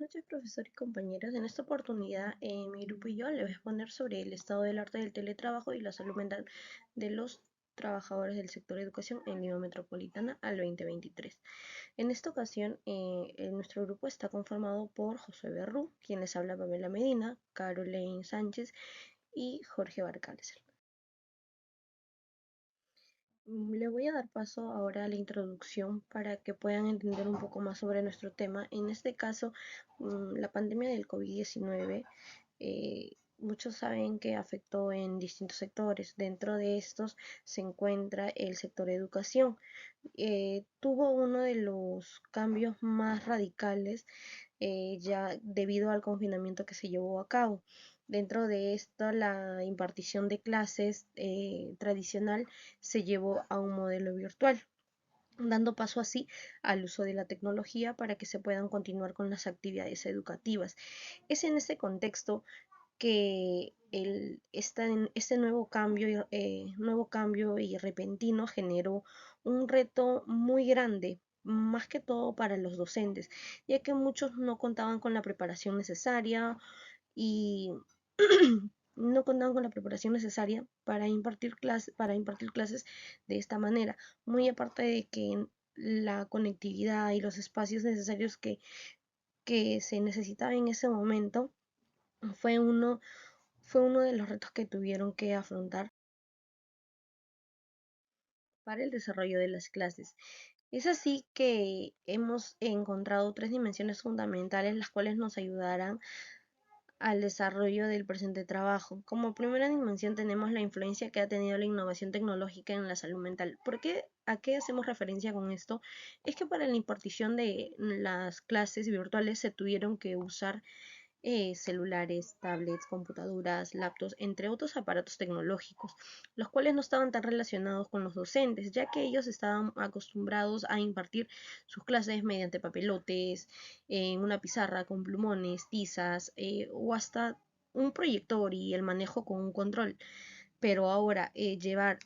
noches, profesor y compañeros. En esta oportunidad, mi grupo y yo les voy a exponer sobre el estado del arte del teletrabajo y la salud mental de los trabajadores del sector de educación en Lima Metropolitana al 2023. En esta ocasión, nuestro grupo está conformado por José Berrú, quien les habla Pamela Medina, Caroline Sánchez y Jorge Barcárcel. Le voy a dar paso ahora a la introducción para que puedan entender un poco más sobre nuestro tema. En este caso, la pandemia del COVID-19, muchos saben que afectó en distintos sectores. Dentro de estos se encuentra el sector educación. Tuvo uno de los cambios más radicales ya debido al confinamiento que se llevó a cabo. Dentro de esto, la impartición de clases tradicional se llevó a un modelo virtual, dando paso así al uso de la tecnología para que se puedan continuar con las actividades educativas. Es en este contexto que este nuevo cambio y repentino generó un reto muy grande, más que todo para los docentes, ya que muchos no contaban con la preparación necesaria y no contaban con la preparación necesaria para impartir clases de esta manera. Muy aparte de que la conectividad y los espacios necesarios que se necesitaba en ese momento fue uno, fue uno de los retos que tuvieron que afrontar para el desarrollo de las clases. Es así que hemos encontrado tres dimensiones fundamentales las cuales nos ayudarán al desarrollo del presente trabajo. Como primera dimensión tenemos la influencia que ha tenido la innovación tecnológica en la salud mental. ¿A qué hacemos referencia con esto? Es que para la impartición de las clases virtuales se tuvieron que usar celulares, tablets, computadoras, laptops, entre otros aparatos tecnológicos, los cuales no estaban tan relacionados con los docentes, ya que ellos estaban acostumbrados a impartir sus clases mediante papelotes, en una pizarra con plumones, tizas o hasta un proyector y el manejo con un control. Pero ahora llevar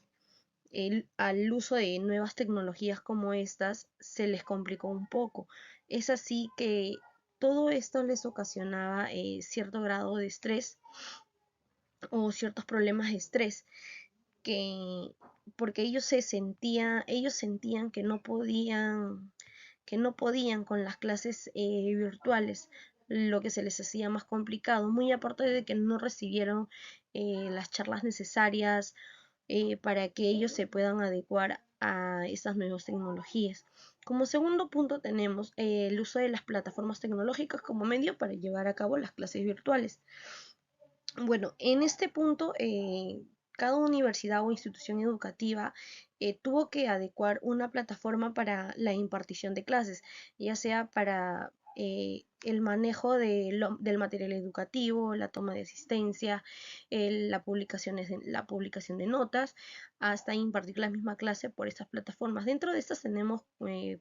al uso de nuevas tecnologías como estas se les complicó un poco. Es así que todo esto les ocasionaba cierto grado de estrés o ciertos problemas de estrés que porque ellos sentían que no podían con las clases virtuales, lo que se les hacía más complicado, muy aparte de que no recibieron las charlas necesarias para que ellos se puedan adecuar a estas nuevas tecnologías. Como segundo punto tenemos el uso de las plataformas tecnológicas como medio para llevar a cabo las clases virtuales. Bueno, en este punto, cada universidad o institución educativa tuvo que adecuar una plataforma para la impartición de clases, ya sea para el manejo del material educativo, la toma de asistencia, la publicación de notas, hasta impartir la misma clase por estas plataformas. Dentro de estas tenemos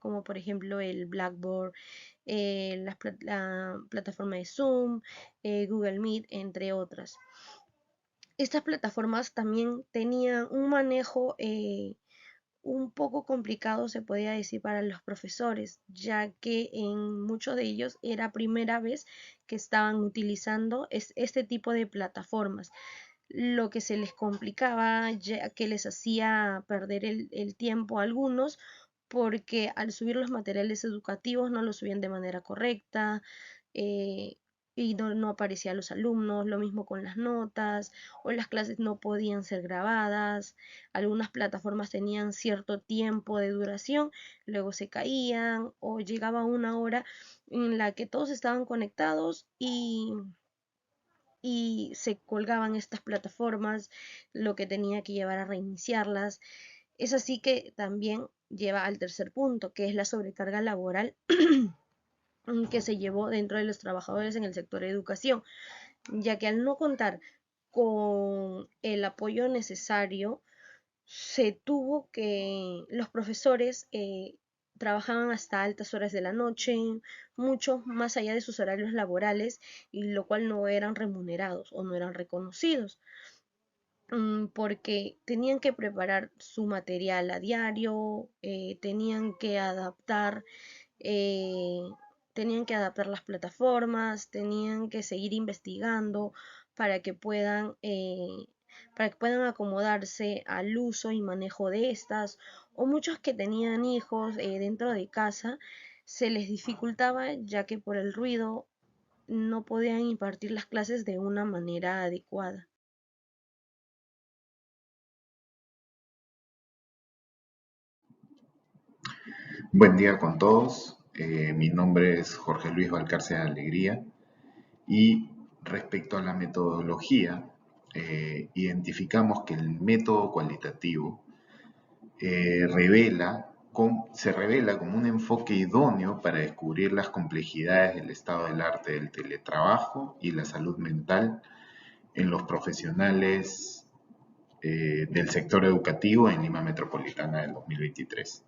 como por ejemplo el Blackboard, la plataforma de Zoom, Google Meet, entre otras. Estas plataformas también tenían un manejo un poco complicado, se podía decir, para los profesores, ya que en muchos de ellos era primera vez que estaban utilizando este tipo de plataformas, lo que se les complicaba, ya que les hacía perder el tiempo a algunos, porque al subir los materiales educativos no los subían de manera correcta, eh, y no aparecían los alumnos, lo mismo con las notas, o las clases no podían ser grabadas, algunas plataformas tenían cierto tiempo de duración, luego se caían, o llegaba una hora en la que todos estaban conectados y se colgaban estas plataformas, lo que tenía que llevar a reiniciarlas. Es así que también lleva al tercer punto, que es la sobrecarga laboral que se llevó dentro de los trabajadores en el sector de educación, ya que al no contar con el apoyo necesario, se tuvo que los profesores trabajaban hasta altas horas de la noche, mucho más allá de sus horarios laborales, y lo cual no eran remunerados o no eran reconocidos, porque tenían que preparar su material a diario, tenían que adaptar eh, tenían que adaptar las plataformas, tenían que seguir investigando para que puedan, eh, para que puedan acomodarse al uso y manejo de estas, o muchos que tenían hijos dentro de casa, se les dificultaba ya que por el ruido no podían impartir las clases de una manera adecuada. Buen día con todos. Mi nombre es Jorge Luis Valcárcel Alegría y respecto a la metodología, identificamos que el método cualitativo se revela como un enfoque idóneo para descubrir las complejidades del estado del arte del teletrabajo y la salud mental en los profesionales del sector educativo en Lima Metropolitana del 2023.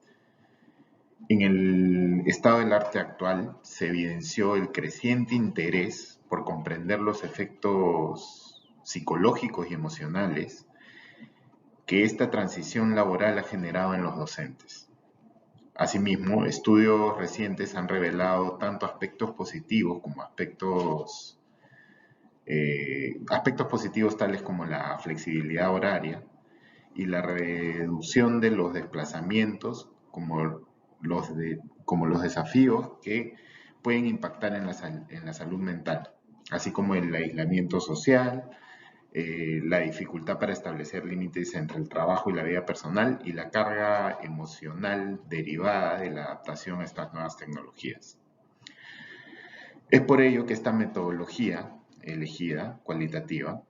En el estado del arte actual se evidenció el creciente interés por comprender los efectos psicológicos y emocionales que esta transición laboral ha generado en los docentes. Asimismo, estudios recientes han revelado tanto aspectos positivos como aspectos positivos tales como la flexibilidad horaria y la reducción de los desplazamientos como los desafíos que pueden impactar en la salud mental, así como el aislamiento social, la dificultad para establecer límites entre el trabajo y la vida personal y la carga emocional derivada de la adaptación a estas nuevas tecnologías. Es por ello que esta metodología elegida, cualitativa,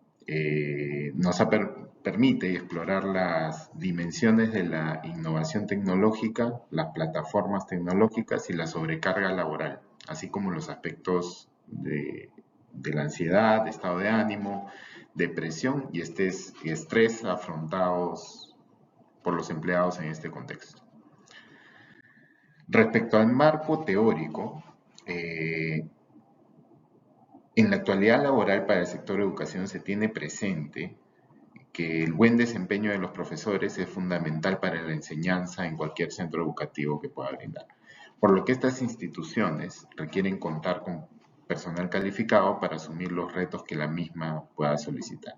permite explorar las dimensiones de la innovación tecnológica, las plataformas tecnológicas y la sobrecarga laboral, así como los aspectos de la ansiedad, de estado de ánimo, depresión y estrés afrontados por los empleados en este contexto. Respecto al marco teórico, en la actualidad laboral para el sector educación se tiene presente que el buen desempeño de los profesores es fundamental para la enseñanza en cualquier centro educativo que pueda brindar, por lo que estas instituciones requieren contar con personal calificado para asumir los retos que la misma pueda solicitar.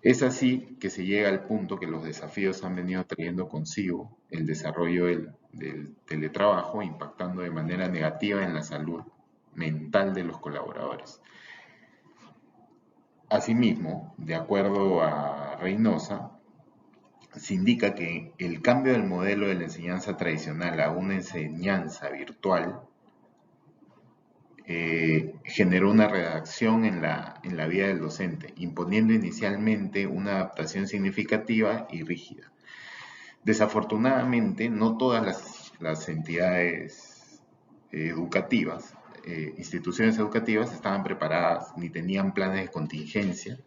Es así que se llega al punto que los desafíos han venido trayendo consigo el desarrollo del teletrabajo, impactando de manera negativa en la salud mental de los colaboradores. Asimismo, de acuerdo a Reynosa, se indica que el cambio del modelo de la enseñanza tradicional a una enseñanza virtual generó una redacción en la vida del docente, imponiendo inicialmente una adaptación significativa y rígida. Desafortunadamente, no todas las entidades educativas, instituciones educativas estaban preparadas ni tenían planes de contingencia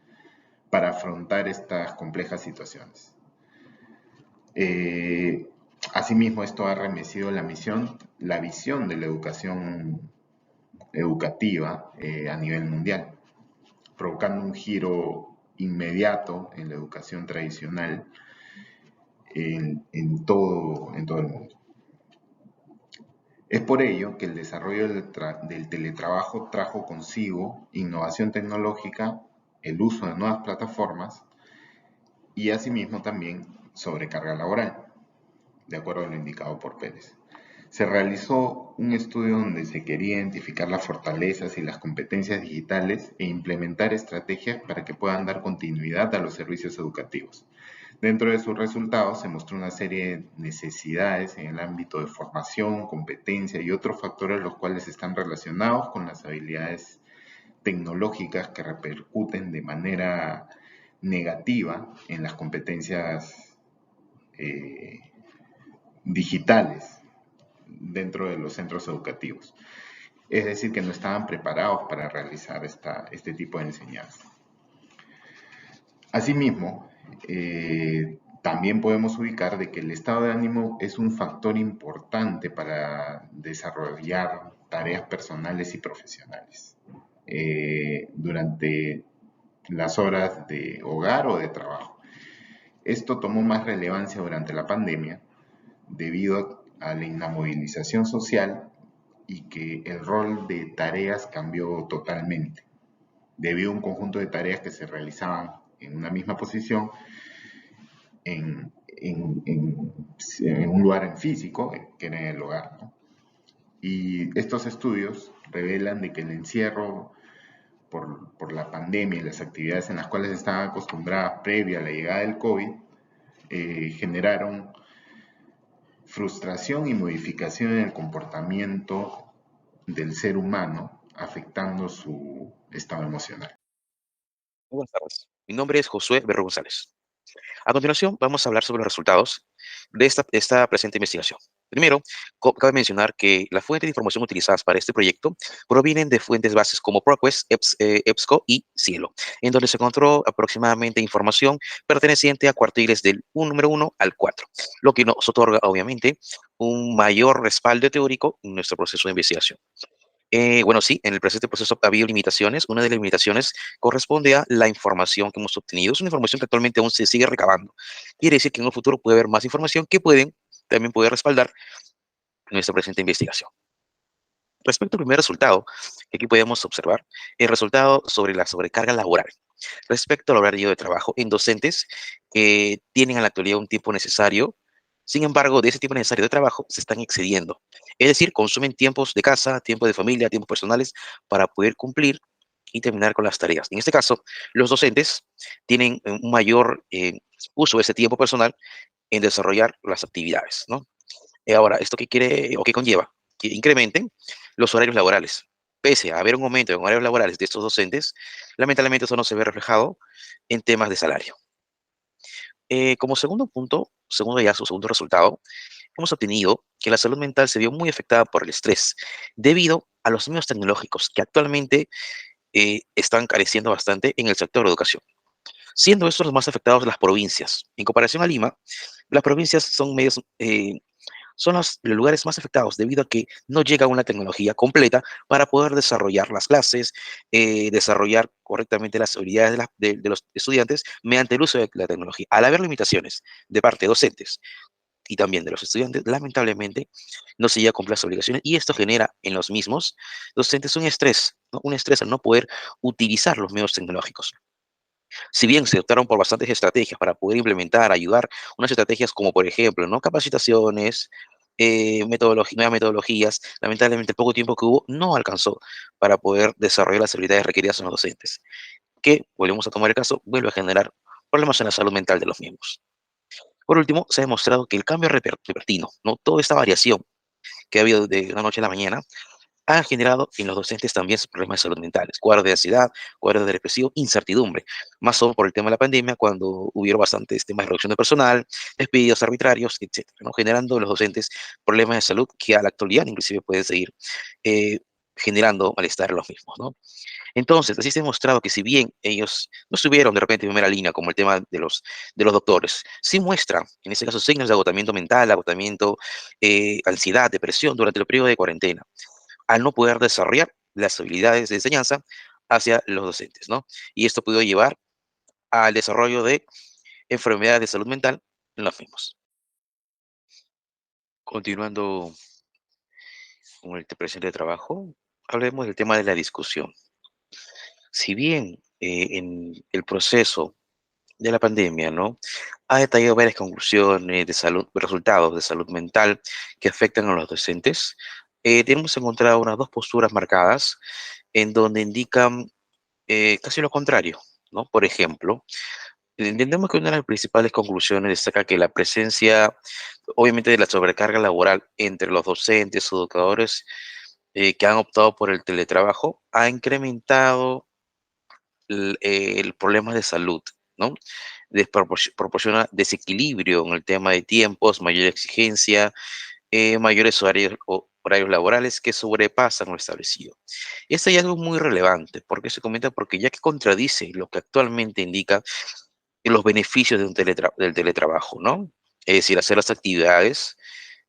para afrontar estas complejas situaciones. Asimismo, esto ha remecido la visión de la educación educativa a nivel mundial, provocando un giro inmediato en la educación tradicional en todo el mundo. Es por ello que el desarrollo del teletrabajo trajo consigo innovación tecnológica, el uso de nuevas plataformas y asimismo también sobrecarga laboral, de acuerdo a lo indicado por Pérez. Se realizó un estudio donde se quería identificar las fortalezas y las competencias digitales e implementar estrategias para que puedan dar continuidad a los servicios educativos. Dentro de sus resultados se mostró una serie de necesidades en el ámbito de formación, competencia y otros factores los cuales están relacionados con las habilidades tecnológicas que repercuten de manera negativa en las competencias digitales dentro de los centros educativos. Es decir, que no estaban preparados para realizar este tipo de enseñanza. Asimismo, también podemos ubicar de que el estado de ánimo es un factor importante para desarrollar tareas personales y profesionales durante las horas de hogar o de trabajo. Esto tomó más relevancia durante la pandemia debido a la inamovilización social y que el rol de tareas cambió totalmente, debido a un conjunto de tareas que se realizaban en una misma posición en un lugar en físico, que era en el hogar, ¿no? Y estos estudios revelan de que el encierro por la pandemia y las actividades en las cuales estaban acostumbradas previa a la llegada del COVID, generaron frustración y modificación en el comportamiento del ser humano, afectando su estado emocional. Muy buenas tardes. Mi nombre es Josué Berro González. A continuación, vamos a hablar sobre los resultados de esta presente investigación. Primero, cabe mencionar que las fuentes de información utilizadas para este proyecto provienen de fuentes bases como ProQuest, EBSCO y Cielo, en donde se encontró aproximadamente información perteneciente a cuartiles del número 1 al 4, lo que nos otorga, obviamente, un mayor respaldo teórico en nuestro proceso de investigación. Bueno, sí, en el presente proceso ha habido limitaciones. Una de las limitaciones corresponde a la información que hemos obtenido. Es una información que actualmente aún se sigue recabando. Quiere decir que en un futuro puede haber más información que también puede respaldar nuestra presente investigación. Respecto al primer resultado, que aquí podemos observar, el resultado sobre la sobrecarga laboral. Respecto al horario de trabajo en docentes que tienen en la actualidad un tiempo necesario, sin embargo, de ese tiempo necesario de trabajo se están excediendo. Es decir, consumen tiempos de casa, tiempo de familia, tiempos personales para poder cumplir y terminar con las tareas. En este caso, los docentes tienen un mayor uso de ese tiempo personal en desarrollar las actividades, ¿no? Ahora, ¿esto qué quiere o qué conlleva? Que incrementen los horarios laborales. Pese a haber un aumento en horarios laborales de estos docentes, lamentablemente eso no se ve reflejado en temas de salario. Como segundo punto, segundo hallazgo, segundo resultado, hemos obtenido que la salud mental se vio muy afectada por el estrés, debido a los medios tecnológicos que actualmente están careciendo bastante en el sector de educación, siendo estos los más afectados las provincias. En comparación a Lima, las provincias son los lugares más afectados debido a que no llega una tecnología completa para poder desarrollar las clases, desarrollar correctamente las habilidades de los estudiantes mediante el uso de la tecnología. Al haber limitaciones de parte de docentes y también de los estudiantes, lamentablemente no se llega a cumplir las obligaciones y esto genera en los mismos docentes un estrés, ¿no? Un estrés al no poder utilizar los medios tecnológicos. Si bien se optaron por bastantes estrategias para poder implementar, ayudar, unas estrategias como por ejemplo, ¿no? Capacitaciones, nuevas metodologías, lamentablemente el poco tiempo que hubo no alcanzó para poder desarrollar las habilidades requeridas en los docentes, que, volvemos a tomar el caso, vuelve a generar problemas en la salud mental de los mismos. Por último, se ha demostrado que el cambio repentino, ¿no? Toda esta variación que ha habido de una noche a la mañana, ha generado en los docentes también problemas de salud mentales, cuadros de ansiedad, cuadros de depresión, incertidumbre, más solo por el tema de la pandemia, cuando hubieron bastantes temas de reducción de personal, despidos arbitrarios, etcétera, ¿no? Generando en los docentes problemas de salud que a la actualidad inclusive pueden seguir eh, generando malestar en los mismos, ¿no? Entonces, así se ha demostrado que si bien ellos no estuvieron de repente en primera línea, como el tema de los doctores, sí muestran, en este caso, signos de agotamiento mental, agotamiento, ansiedad, depresión durante el periodo de cuarentena al no poder desarrollar las habilidades de enseñanza hacia los docentes, ¿no? Y esto pudo llevar al desarrollo de enfermedades de salud mental en los mismos. Continuando con el presente de trabajo, hablemos del tema de la discusión. Si bien en el proceso de la pandemia, ¿no? Ha detallado varias conclusiones de salud, resultados de salud mental que afectan a los docentes. Tenemos encontrado unas dos posturas marcadas en donde indican casi lo contrario, ¿no? Por ejemplo, entendemos que una de las principales conclusiones destaca que la presencia, obviamente, de la sobrecarga laboral entre los docentes o educadores que han optado por el teletrabajo ha incrementado el problema de salud, ¿no? Proporciona desequilibrio en el tema de tiempos, mayor exigencia, mayores horarios laborales que sobrepasan lo establecido. Esto hay algo muy relevante, porque se comenta porque ya que contradice lo que actualmente indica los beneficios de del teletrabajo, ¿no? Es decir, hacer las actividades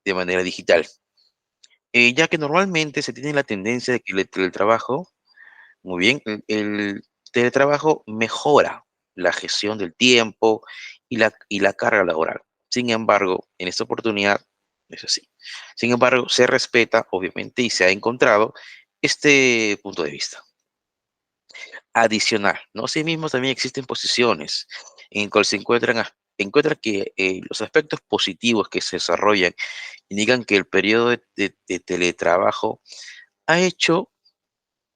de manera digital. Ya que normalmente se tiene la tendencia de que el teletrabajo, muy bien, el teletrabajo mejora la gestión del tiempo y la carga laboral. Sin embargo, en esta oportunidad es así. Sin embargo, se respeta, obviamente, y se ha encontrado este punto de vista. Adicional, ¿no? Asimismo, también existen posiciones en cuales se encuentra que los aspectos positivos que se desarrollan indican que el periodo de teletrabajo ha hecho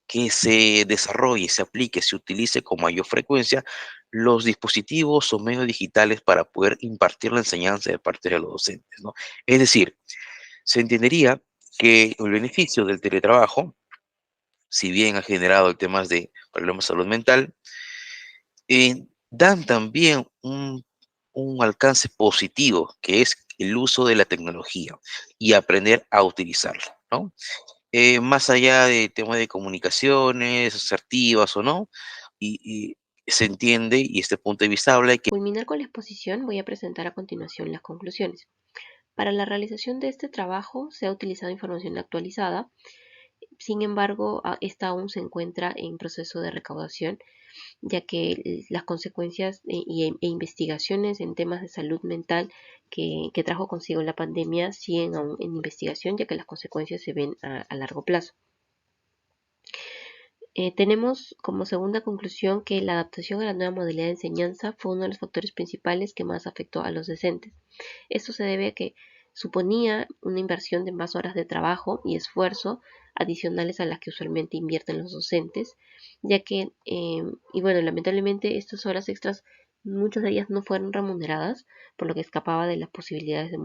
que se desarrolle, se aplique, se utilice con mayor frecuencia los dispositivos o medios digitales para poder impartir la enseñanza de parte de los docentes, ¿no? Es decir, se entendería que el beneficio del teletrabajo, si bien ha generado temas de problemas de salud mental, dan también un alcance positivo, que es el uso de la tecnología y aprender a utilizarla, ¿no? Más allá de temas de comunicaciones asertivas o no, y se entiende, y este punto de vista habla de que Culminar con la exposición, voy a presentar a continuación las conclusiones. Para la realización de este trabajo se ha utilizado información actualizada, sin embargo, esta aún se encuentra en proceso de recaudación, ya que las consecuencias e investigaciones en temas de salud mental que trajo consigo la pandemia siguen aún en investigación, ya que las consecuencias se ven a largo plazo. Tenemos como segunda conclusión que la adaptación a la nueva modalidad de enseñanza fue uno de los factores principales que más afectó a los docentes. Esto se debe a que suponía una inversión de más horas de trabajo y esfuerzo adicionales a las que usualmente invierten los docentes, ya que, y bueno, lamentablemente estas horas extras, muchas de ellas no fueron remuneradas, por lo que escapaba de las posibilidades de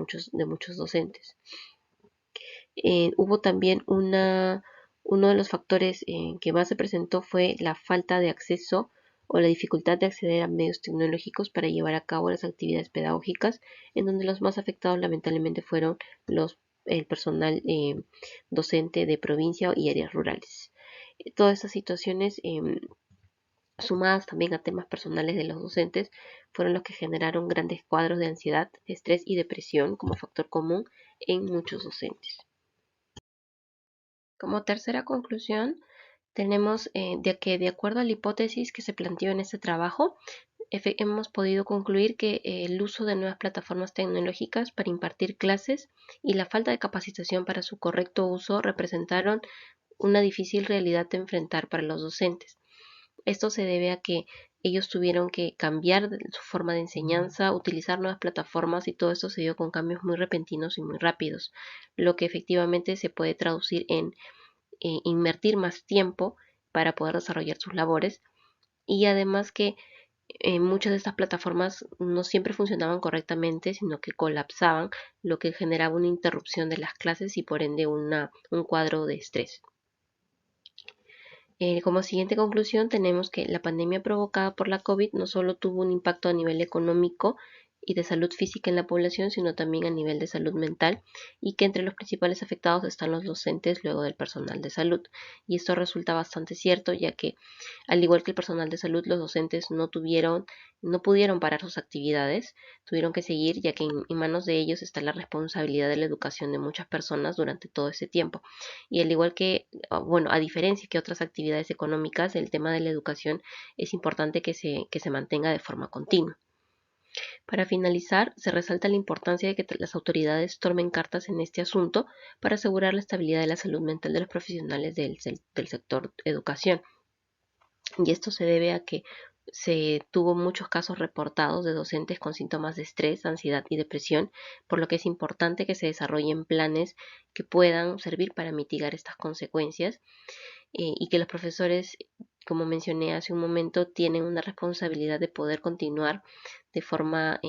muchos docentes. Hubo también uno de los factores que más se presentó fue la falta de acceso o la dificultad de acceder a medios tecnológicos para llevar a cabo las actividades pedagógicas, en donde los más afectados lamentablemente fueron el personal docente de provincia y áreas rurales. Todas estas situaciones, sumadas también a temas personales de los docentes, fueron los que generaron grandes cuadros de ansiedad, estrés y depresión como factor común en muchos docentes. Como tercera conclusión, tenemos de que de acuerdo a la hipótesis que se planteó en este trabajo, hemos podido concluir que el uso de nuevas plataformas tecnológicas para impartir clases y la falta de capacitación para su correcto uso representaron una difícil realidad de enfrentar para los docentes. Esto se debe a que ellos tuvieron que cambiar su forma de enseñanza, utilizar nuevas plataformas y todo esto se dio con cambios muy repentinos y muy rápidos, lo que efectivamente se puede traducir en invertir más tiempo para poder desarrollar sus labores y además que muchas de estas plataformas no siempre funcionaban correctamente, sino que colapsaban, lo que generaba una interrupción de las clases y por ende un cuadro de estrés. Como siguiente conclusión tenemos que la pandemia provocada por la COVID no solo tuvo un impacto a nivel económico y de salud física en la población, sino también a nivel de salud mental, y que entre los principales afectados están los docentes luego del personal de salud. Y esto resulta bastante cierto, ya que al igual que el personal de salud, los docentes no pudieron parar sus actividades, tuvieron que seguir, ya que en manos de ellos está la responsabilidad de la educación de muchas personas durante todo ese tiempo. Y al igual que, bueno, a diferencia que otras actividades económicas, el tema de la educación es importante que se mantenga de forma continua. Para finalizar, se resalta la importancia de que las autoridades tomen cartas en este asunto para asegurar la estabilidad de la salud mental de los profesionales del sector educación. Y esto se debe a que se tuvo muchos casos reportados de docentes con síntomas de estrés, ansiedad y depresión, por lo que es importante que se desarrollen planes que puedan servir para mitigar estas consecuencias y que los profesores, como mencioné hace un momento, tienen una responsabilidad de poder continuar de forma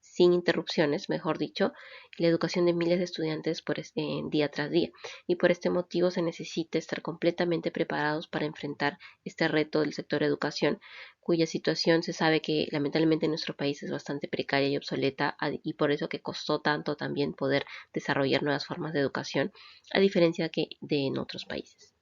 sin interrupciones, mejor dicho, la educación de miles de estudiantes día tras día. Y por este motivo se necesita estar completamente preparados para enfrentar este reto del sector educación, cuya situación se sabe que lamentablemente en nuestro país es bastante precaria y obsoleta, y por eso que costó tanto también poder desarrollar nuevas formas de educación, a diferencia que de en otros países.